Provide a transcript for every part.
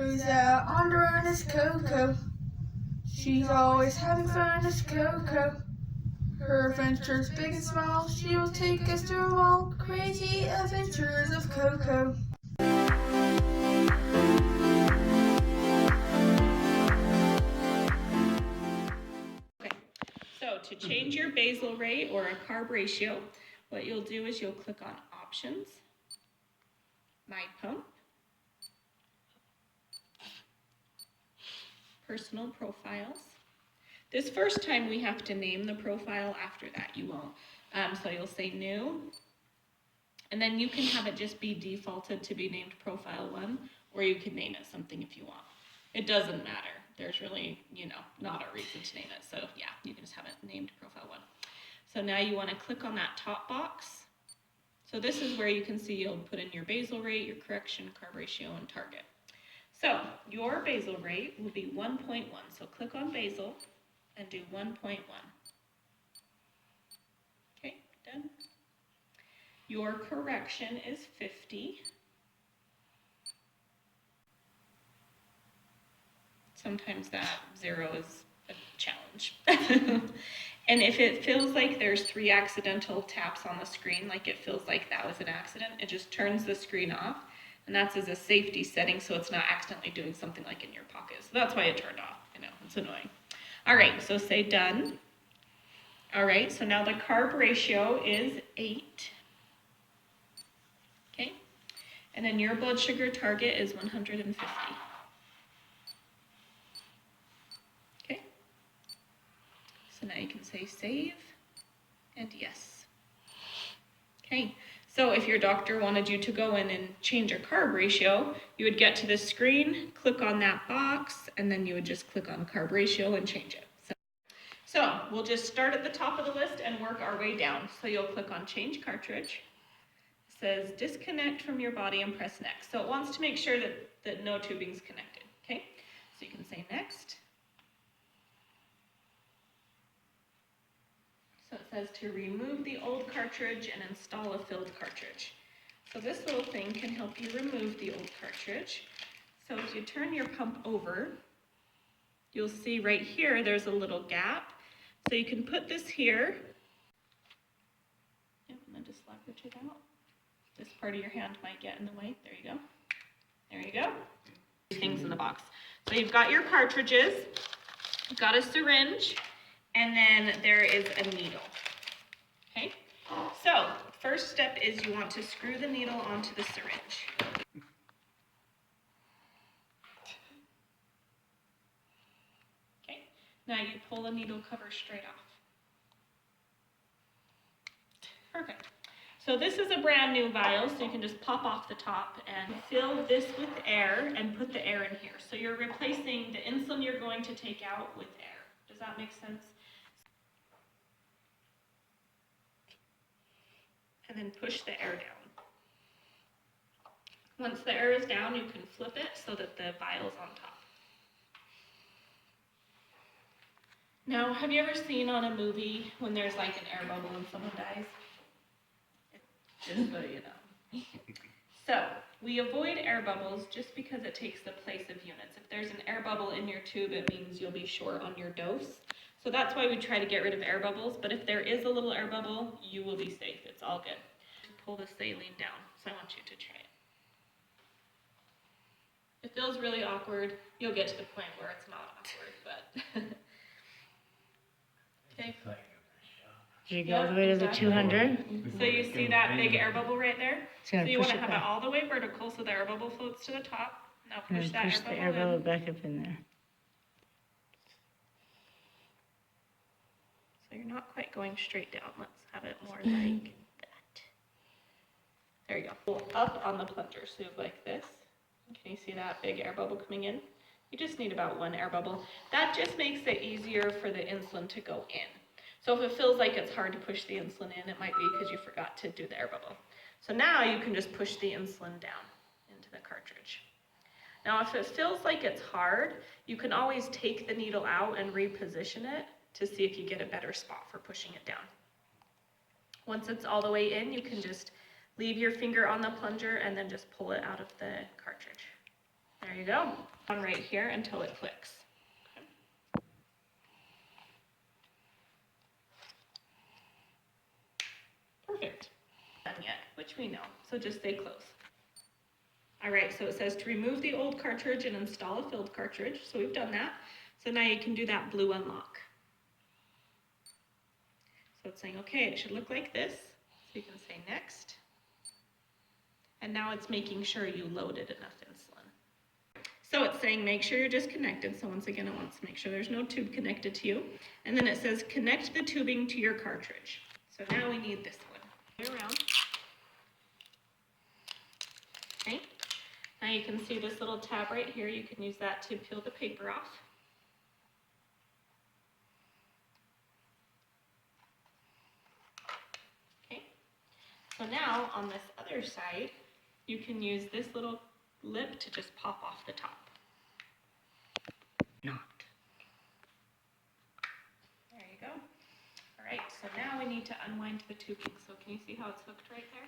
Who's out on the run is CoCo. She's always having fun is CoCo. Her adventures big and small, she will take us through all crazy adventures of CoCo. Okay, so to change your basal rate or a carb ratio, what you'll do is you'll click on Options, My Pump, Personal Profiles. This first time we have to name the profile, after that you won't. So you'll say New, and then you can have it just be defaulted to be named Profile 1, or you can name it something if you want. It doesn't matter. There's really, not a reason to name it. So yeah, you can just have it named Profile 1. So now you want to click on that top box. So this is where you can see you'll put in your basal rate, your correction, carb ratio, and target. So your basal rate will be 1.1. So click on basal and do 1.1. Okay, done. Your correction is 50. Sometimes that 0 is a challenge. And if it feels like there's 3 accidental taps on the screen, like it feels like that was an accident, it just turns the screen off. And that's as a safety setting, so it's not accidentally doing something like in your pocket. So that's why it turned off. It's annoying. All right, so say done. All right, so now the carb ratio is 8. Okay, and then your blood sugar target is 150. Okay, so now you can say save and yes. Okay, so if your doctor wanted you to go in and change your carb ratio, you would get to the screen, click on that box, and then you would just click on carb ratio and change it. So we'll just start at the top of the list and work our way down. So you'll click on change cartridge. It says disconnect from your body and press next. So it wants to make sure that no tubing's connected. Okay, so you can say next. So it says to remove the old cartridge and install a filled cartridge. So this little thing can help you remove the old cartridge. So if you turn your pump over, you'll see right here there's a little gap. So you can put this here. Yep, and then just leverage it out. This part of your hand might get in the way. There you go. There you go. Things in the box. So you've got your cartridges, you've got a syringe, and then there is a needle. Okay? So first step is you want to screw the needle onto the syringe. Now you pull the needle cover straight off. Perfect. So this is a brand new vial, so you can just pop off the top and fill this with air and put the air in here. So you're replacing the insulin you're going to take out with air. Does that make sense? And then push the air down. Once the air is down, you can flip it so that the vial's on top. Now, have you ever seen on a movie when there's like an air bubble and someone dies? Just so you know. So, we avoid air bubbles just because it takes the place of units. If there's an air bubble in your tube, it means you'll be short on your dose. So that's why we try to get rid of air bubbles, but if there is a little air bubble, you will be safe. It's all good. Pull the saline down, so I want you to try it. It feels really awkward. You'll get to the point where it's not awkward, but... Okay. Did you go all the way to the 200? So you see that big air bubble right there? So you want to have back. it all the way vertical so the air bubble floats to the top. Now push And that push the air bubble back up in there. So you're not quite going straight down. Let's have it more like that. There you go. Pull up on the plunger, so like this. Can you see that big air bubble coming in? You just need about 1 air bubble. That just makes it easier for the insulin to go in. So if it feels like it's hard to push the insulin in, it might be because you forgot to do the air bubble. So now you can just push the insulin down into the cartridge. Now if it feels like it's hard, you can always take the needle out and reposition it to see if you get a better spot for pushing it down. Once it's all the way in, you can just leave your finger on the plunger and then just pull it out of the cartridge. There you go. On right here until it clicks. Okay. Perfect. Done yet, which we know, so just stay close. All right, so it says to remove the old cartridge and install a filled cartridge. So we've done that. So now you can do that blue unlock. So it's saying, okay, it should look like this. So you can say next. And now it's making sure you loaded enough insulin. So it's saying make sure you're disconnected. So once again, it wants to make sure there's no tube connected to you. And then it says connect the tubing to your cartridge. So now we need this one. Go around. Okay. Now you can see this little tab right here. You can use that to peel the paper off. Okay. So now on this other side, you can use this little lip to just pop off the top. Not. There you go. All right, so now we need to unwind the tubing. So can you see how it's hooked right there?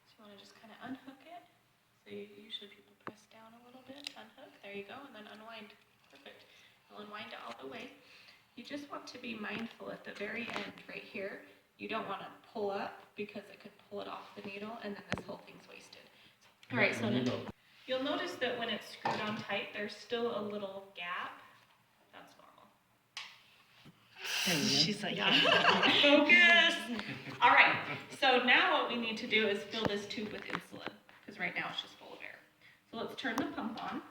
So you want to just kind of unhook it. So usually people press down a little bit, unhook, there you go, and then unwind. Perfect. You'll unwind it all the way. You just want to be mindful at the very end right here. You don't want to pull up because it could pull it off the needle and then this whole thing's wasted. All right, so you'll notice that when it's screwed on tight, there's still a little gap. That's normal. She's like, Yeah. Focus. All right, so now what we need to do is fill this tube with insulin because right now it's just full of air. So let's turn the pump on.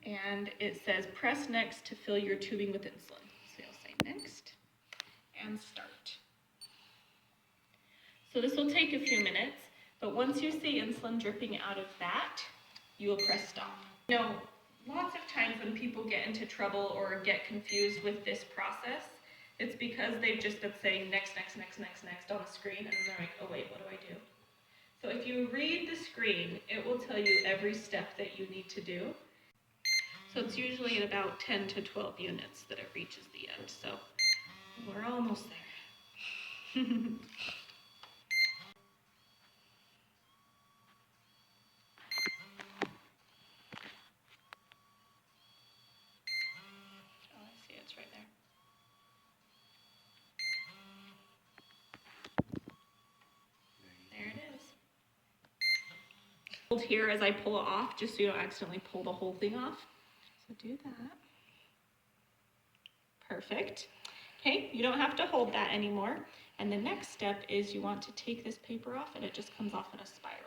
And it says press next to fill your tubing with insulin. So you'll say next and start. So this will take a few minutes, but once you see insulin dripping out of that, you will press stop. You know, lots of times when people get into trouble or get confused with this process, it's because they've just been saying next, next, next, next, next on the screen, and then they're like, oh wait, what do I do? So if you read the screen, it will tell you every step that you need to do. So it's usually at about 10 to 12 units that it reaches the end, so we're almost there. Right there. There it is. Hold here as I pull it off, just so you don't accidentally pull the whole thing off. So do that. Perfect. Okay, you don't have to hold that anymore. And the next step is you want to take this paper off and it just comes off in a spiral.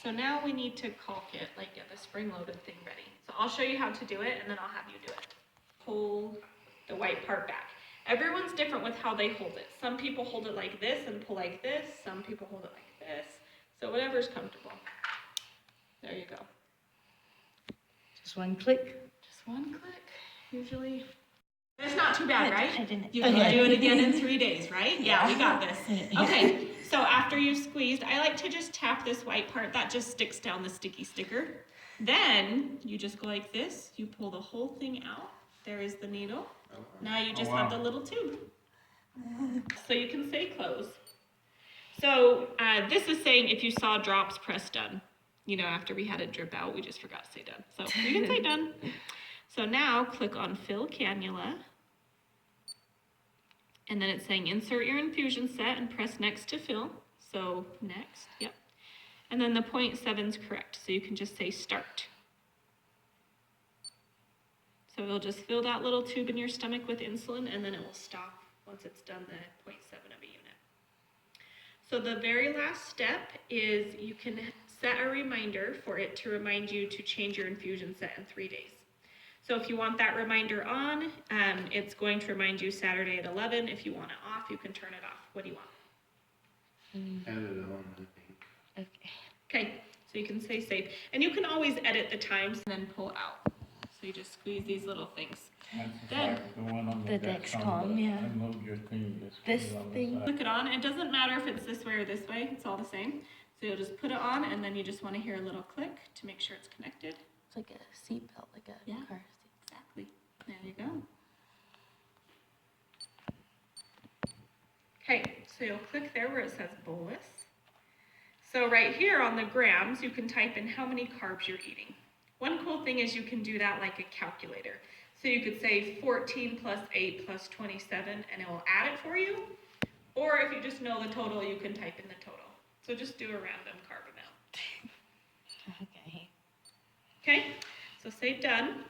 So now we need to caulk it, like get the spring-loaded thing ready. So I'll show you how to do it and then I'll have you do it. Pull the white part back. Everyone's different with how they hold it. Some people hold it like this and pull like this. Some people hold it like this. So whatever's comfortable. There you go. just one click. Just one click, usually. It's not too bad, right? I didn't. You can do it again in 3 days, right? Yeah, we got this. Okay, so after you've squeezed, I like to just tap this white part. That just sticks down the sticky sticker. Then you just go like this. You pull the whole thing out. There is the needle. Now you just have the little tube. So you can say close. So this is saying if you saw drops, press done. You know, after we had it drip out, we just forgot to say done. So you can say done. So now click on fill cannula. And then it's saying insert your infusion set and press next to fill. So next, yep. And then the 0.7 is correct. So you can just say start. So it'll just fill that little tube in your stomach with insulin and then it will stop once it's done the 0.7 of a unit. So the very last step is you can set a reminder for it to remind you to change your infusion set in 3 days. So if you want that reminder on, it's going to remind you Saturday at 11. If you want it off, you can turn it off. What do you want? Edit it on, I think. Okay. Okay, so you can say save. And you can always edit the times and then pull out. So you just squeeze these little things. Then The Dexcom, yeah. This thing. click it on. It doesn't matter if it's this way or this way. It's all the same. So you'll just put it on, and then you just want to hear a little click to make sure it's connected. It's like a seatbelt, like a Yeah. car Exactly. There you go. Okay, so you'll click there where it says bolus. So right here on the grams, you can type in how many carbs you're eating. One cool thing is you can do that like a calculator. So you could say 14 plus 8 plus 27, and it will add it for you. Or if you just know the total, you can type in the total. So just do a random carb amount. Okay. Okay, so say done,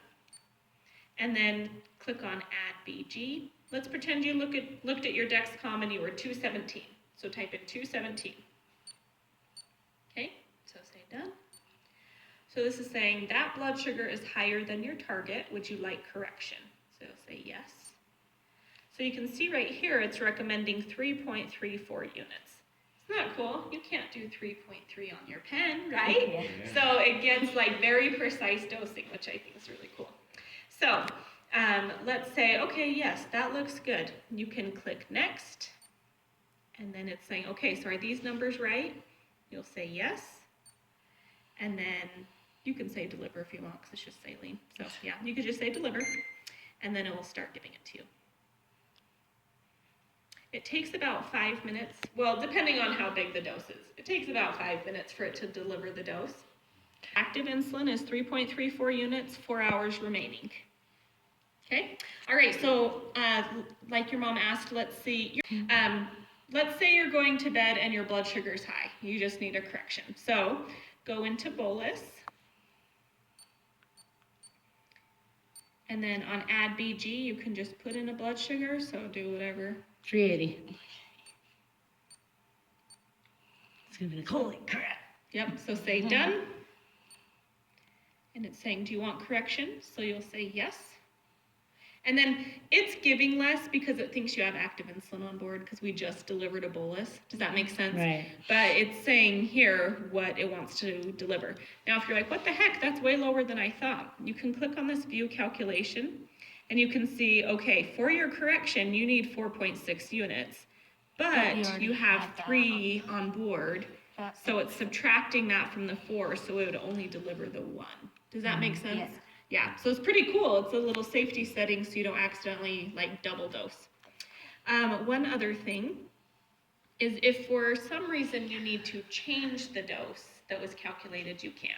and then click on Add BG. Let's pretend you looked at your Dexcom and you were 217. So type in 217. Okay, so say done. So this is saying that blood sugar is higher than your target. Would you like correction? So say yes. So you can see right here it's recommending 3.34 units. Isn't that cool? You can't do 3.3 on your pen, right? Yeah. So it gets like very precise dosing, which I think is really cool. So let's say, okay, yes, that looks good. You can click next, and then it's saying, okay, so are these numbers right? You'll say yes, and then you can say deliver if you want, because it's just saline. So yeah, you could just say deliver, and then it will start giving it to you. It takes about 5 minutes, well, depending on how big the dose is. It takes about 5 minutes for it to deliver the dose. Active insulin is 3.34 units, 4 hours remaining. Okay, all right, so like your mom asked, let's say you're going to bed and your blood sugar's high. You just need a correction. So go into bolus. And then on Add BG, you can just put in a blood sugar, so do whatever. 380. It's gonna be like, holy crap. Yep, so say done. And it's saying, do you want correction? So you'll say yes. And then it's giving less because it thinks you have active insulin on board because we just delivered a bolus. Does that make sense? Right. But it's saying here what it wants to deliver. Now, if you're like, what the heck, that's way lower than I thought, you can click on this view calculation and you can see, okay, for your correction, you need 4.6 units, but you have 3 on board. So it's subtracting that from the 4, so it would only deliver the 1. Does that make sense? Yeah. Yeah, so it's pretty cool. It's a little safety setting so you don't accidentally like double dose. One other thing is if for some reason you need to change the dose that was calculated, you can.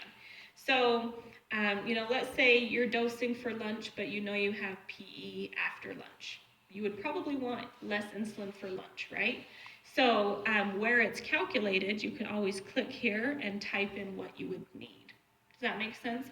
So, let's say you're dosing for lunch, but you know you have PE after lunch. You would probably want less insulin for lunch, right? So where it's calculated, you can always click here and type in what you would need. Does that make sense?